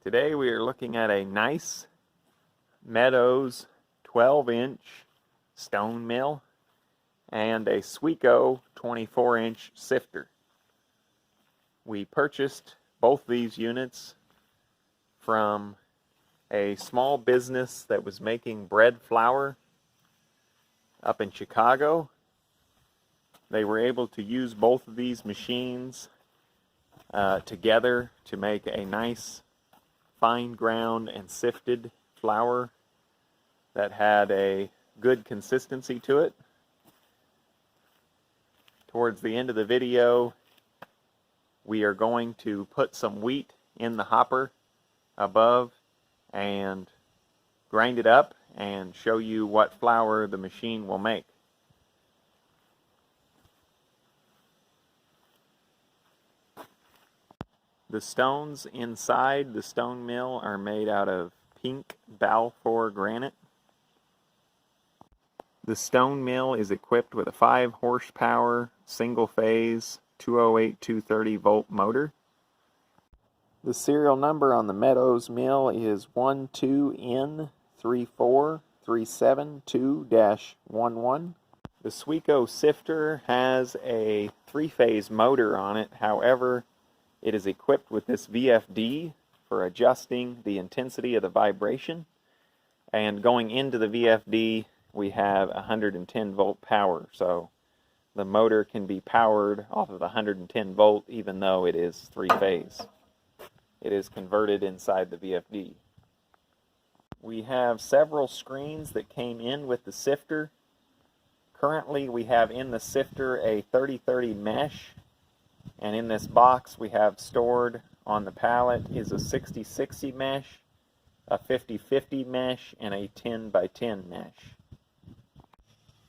Today we are looking at a nice Meadows 12-inch stone mill and a Sweco 24-inch sifter. We purchased both these units from a small business that was making bread flour up in Chicago. They were able to use both of these machines together to make a nice fine ground and sifted flour that had a good consistency to it. Towards the end of the video, we are going to put some wheat in the hopper above and grind it up and show you what flour the machine will make. The stones inside the stone mill are made out of pink Balfour granite. The stone mill is equipped with a 5 horsepower single phase 208/230 volt motor. The serial number on the Meadows mill is 12N34372-11. The Sweco sifter has a 3-phase motor on it. However, it is equipped with this VFD for adjusting the intensity of the vibration. And going into the VFD, we have 110 volt power. So the motor can be powered off of 110 volt even though it is 3-phase. It is converted inside the VFD. We have several screens that came in with the sifter. Currently we have in the sifter a 30/30 mesh. And in this box we have stored on the pallet is a 60/60 mesh, a 50/50 mesh, and a 10x10 mesh.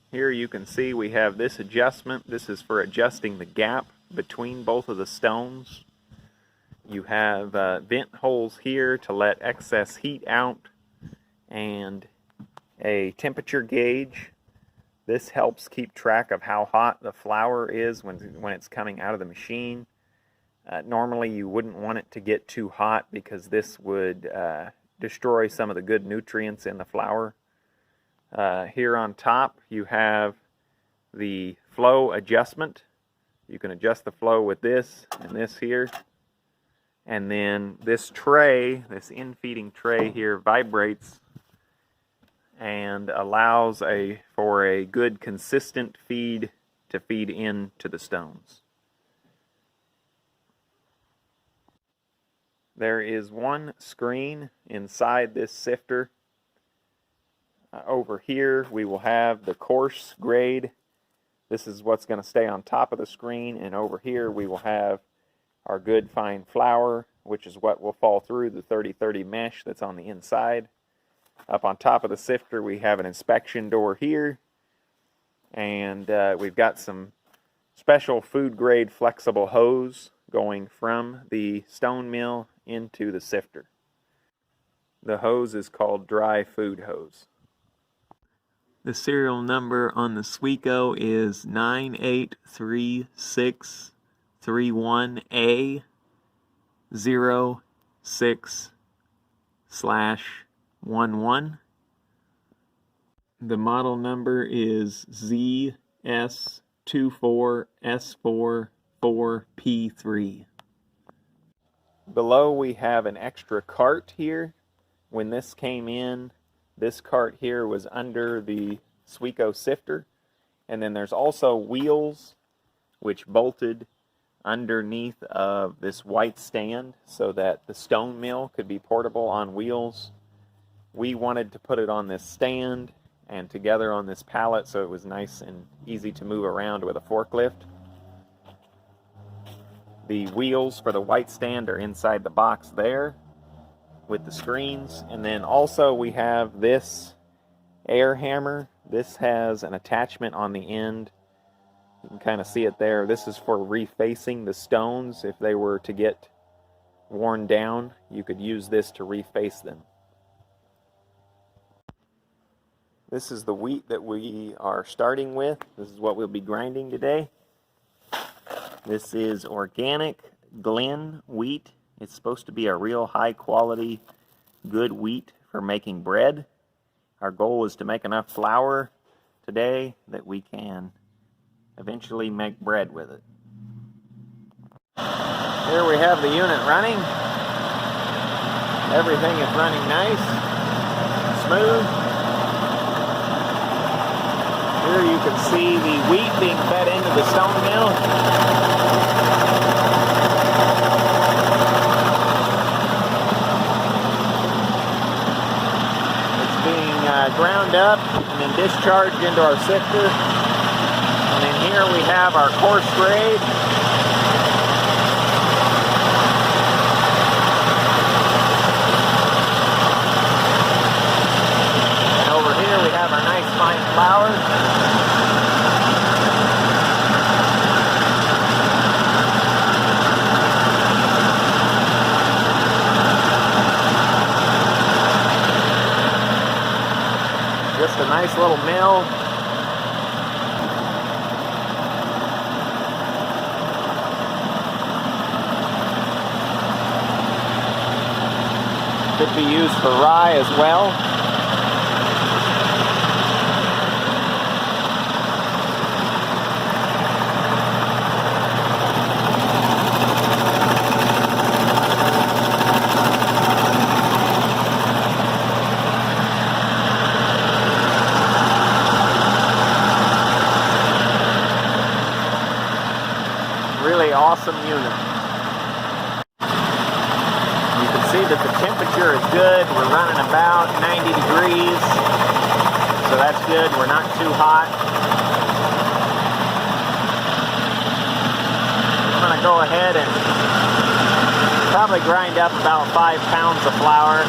Here you can see we have this adjustment. This is for adjusting the gap between both of the stones. You have vent holes here to let excess heat out and a temperature gauge. This helps keep track of how hot the flour is when it's coming out of the machine. Normally you wouldn't want it to get too hot because this would destroy some of the good nutrients in the flour. Here on top you have the flow adjustment. You can adjust the flow with this and this here. And then this tray, this in-feeding tray here, vibrates and allows for a good consistent feed to feed into the stones. There is one screen inside this sifter. Over here we will have the coarse grade. This is what's going to stay on top of the screen, and over here we will have our good fine flour, which is what will fall through the 30/30 mesh that's on the inside. Up on top of the sifter we have an inspection door here, and we've got some special food grade flexible hose going from the stone mill into the sifter. The hose is called dry food hose. The serial number on the Sweco is 983631A06/11. The model number is ZS24S44P3. Below we have an extra cart here. When this came in, this cart here was under the Sweco sifter. And then there's also wheels which bolted underneath of this white stand so that the stone mill could be portable on wheels. We wanted to put it on this stand and together on this pallet so it was nice and easy to move around with a forklift. The wheels for the white stand are inside the box there with the screens. And then also we have this air hammer. This has an attachment on the end. You can kind of see it there. This is for refacing the stones. If they were to get worn down, you could use this to reface them. This is the wheat that we are starting with. This is what we'll be grinding today. This is organic Glen wheat It's supposed to be a real high quality, good wheat for making bread. Our goal is to make enough flour today that we can eventually make bread with it. Here we have the unit running. Everything is running nice, smooth. Here you can see the wheat being fed into the stone mill. It's being ground up and then discharged into our sifter. And then here we have our coarse grade. We have our nice fine flour. Just a nice little mill. Could be used for rye as well. Really awesome unit. You can see that the temperature is good. We're running about 90 degrees, so that's good. We're not too hot. I'm going to go ahead and probably grind up about 5 pounds of flour.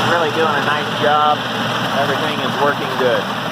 Really doing a nice job. Everything is working good.